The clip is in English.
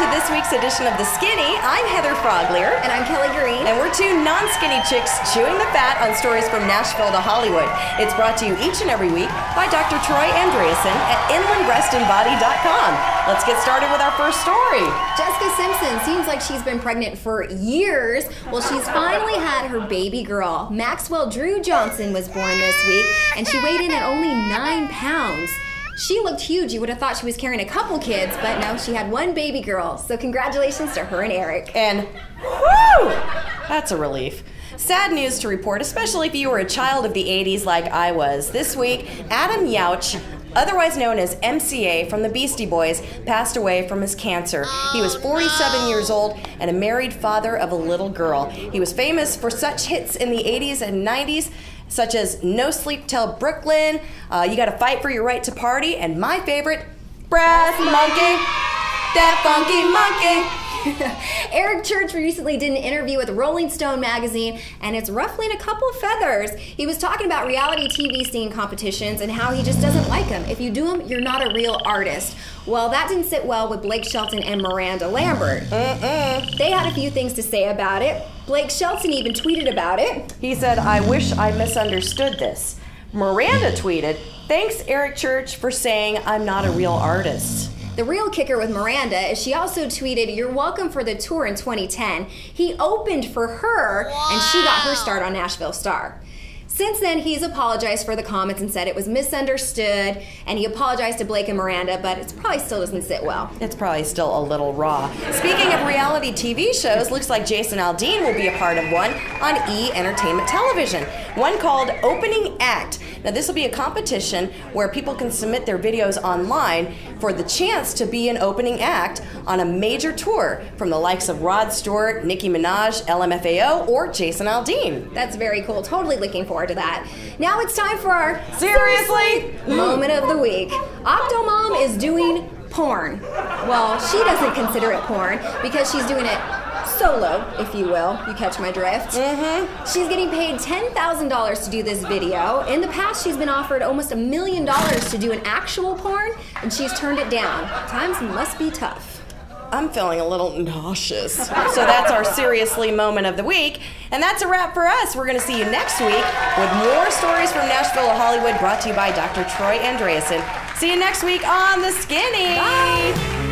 to this week's edition of The Skinny. I'm Heather Froglear. And I'm Kelli Green. And we're two non-skinny chicks chewing the fat on stories from Nashville to Hollywood. It's brought to you each and every week by Dr. Troy Andreasen at inlandbreastandbody.com. Let's get started with our first story. Jessica Simpson seems like she's been pregnant for years. Well, she's finally had her baby girl. Maxwell Drew Johnson was born this week, and she weighed in at only 9 pounds. She looked huge. You would have thought she was carrying a couple kids, but no, she had one baby girl. So congratulations to her and Eric. And whoo! That's a relief. Sad news to report, especially if you were a child of the 80s like I was. This week, Adam Youch, otherwise known as MCA from the Beastie Boys, passed away from his cancer. He was 47 years old and a married father of a little girl. He was famous for such hits in the 80s and 90s, such as No Sleep Till Brooklyn, You Gotta Fight for Your Right to Party, and my favorite, Brass Monkey, That Funky Monkey. Eric Church recently did an interview with Rolling Stone magazine, and it's ruffling a couple of feathers. He was talking about reality TV singing competitions and how he just doesn't like them. If you do them, you're not a real artist. Well, that didn't sit well with Blake Shelton and Miranda Lambert. They had a few things to say about it. Blake Shelton even tweeted about it. He said, "I wish I misunderstood this." Miranda tweeted, "Thanks, Eric Church, for saying I'm not a real artist." The real kicker with Miranda is she also tweeted, "You're welcome for the tour in 2010. He opened for her, and she got her start on Nashville Star. Since then, he's apologized for the comments and said it was misunderstood, and he apologized to Blake and Miranda, but it probably still doesn't sit well. It's probably still a little raw. Speaking of reality TV shows, looks like Jason Aldean will be a part of one on E! Entertainment Television, one called Opening Act. Now, this will be a competition where people can submit their videos online for the chance to be an opening act on a major tour from the likes of Rod Stewart, Nicki Minaj, LMFAO, or Jason Aldean. That's very cool. Totally looking forward to that. Now it's time for our Seriously moment of the week. Octomom is doing porn. Well, she doesn't consider it porn because she's doing it solo, if you will. You catch my drift? She's getting paid $10,000 to do this video. In the past, she's been offered almost $1 million to do an actual porn, and she's turned it down. Times must be tough. I'm feeling a little nauseous. So that's our Seriously moment of the week. And that's a wrap for us. We're going to see you next week with more stories from Nashville to Hollywood, brought to you by Dr. Troy Andreasen. See you next week on The Skinny. Bye.